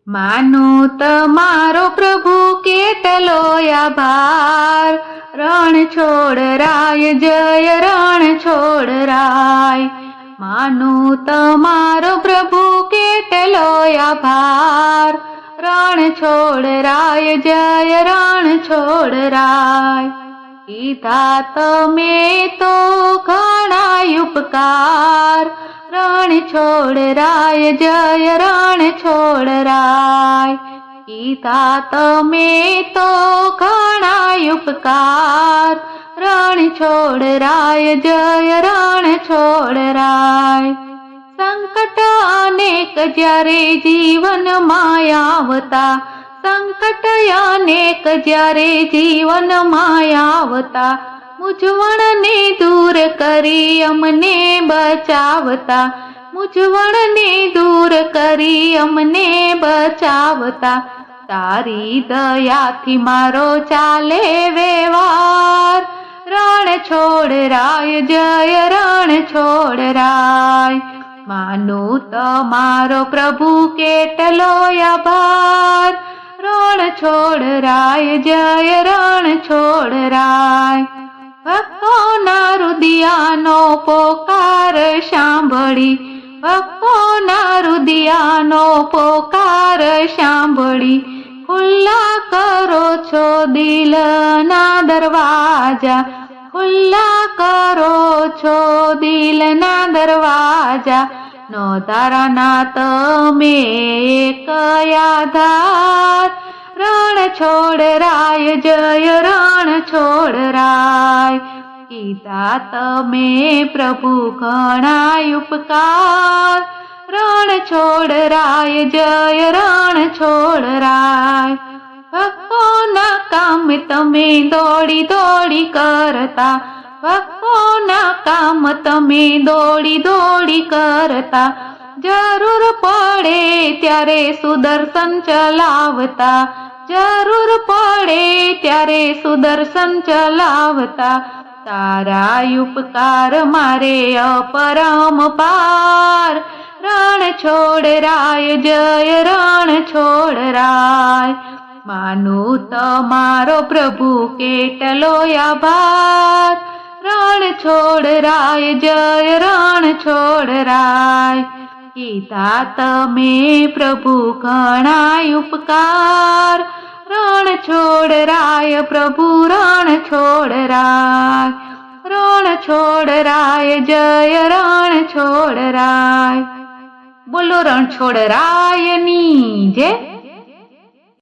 માનું તમારો પ્રભુ કેટલો આભાર, રણ છોડરાય જય રણ છોડરાય. માનું તમારો પ્રભુ કેટલો આભાર, રણ છોડરાય જય રણ છોડરાય. કીધા તમે તો ઘણા ઉપકાર, રણ છોડરાય જય રણ છોડરાય. કીધા તમે તો ઘણા ઉપકાર, રણ છોડરાય જય રણ છોડરાય. સંકટ અનેક જ્યારે જીવનમાં આવતા, સંકટ અનેક જ્યારે જીવનમાં આવતા, મૂંઝવણને દૂર કરી અમને બચાવતા, મૂંઝવણને દૂર કરી અમને બચાવતા. તારી દયાથી મારો ચાલે વ્યવહાર, રણ છોડરાય જય રણ છોડરાય. માનું તમારો પ્રભુ કેટલો આભાર, રણ છોડરાય જય રણ છોડરાય. ભક્તોના હૃદયનો પોકાર સાંભળી, ભક્તોના હૃદયનો પોકાર સાંભળી, ખુલ્લા કરો છો દિલના દરવાજા, ખુલ્લા કરો છો દિલના દરવાજા. નો તારાના તમે એક આધાર, રણ છોડરાય જય રણ છોડરાય. કીધા તમે પ્રભુ ઘણા ઉપકાર, રણ છોડરાય જય રણ છોડરાય. ભક્તોના કામ તમે દોડી દોડી કરતા, ભક્તોના કામ તમે દોડી દોડી કરતા, જરૂર પડે ત્યારે સુદર્શન ચલાવતા, જરૂર પડે ત્યારે સુદર્શન ચલાવતા. તારા ઉપકાર મારે અપરંપાર, રણ છોડરાય જય રણ છોડરાય. માનું તમારો પ્રભુ કેટલો આભાર, રણ છોડરાય જય રણ છોડરાય. કીધા તમે પ્રભુ ઘણા ઉપકાર, રણ છોડરાય પ્રભુ રણ છોડરાય. રણ છોડરાય જય રણ છોડરાય. બોલો રણ છોડરાયની જય.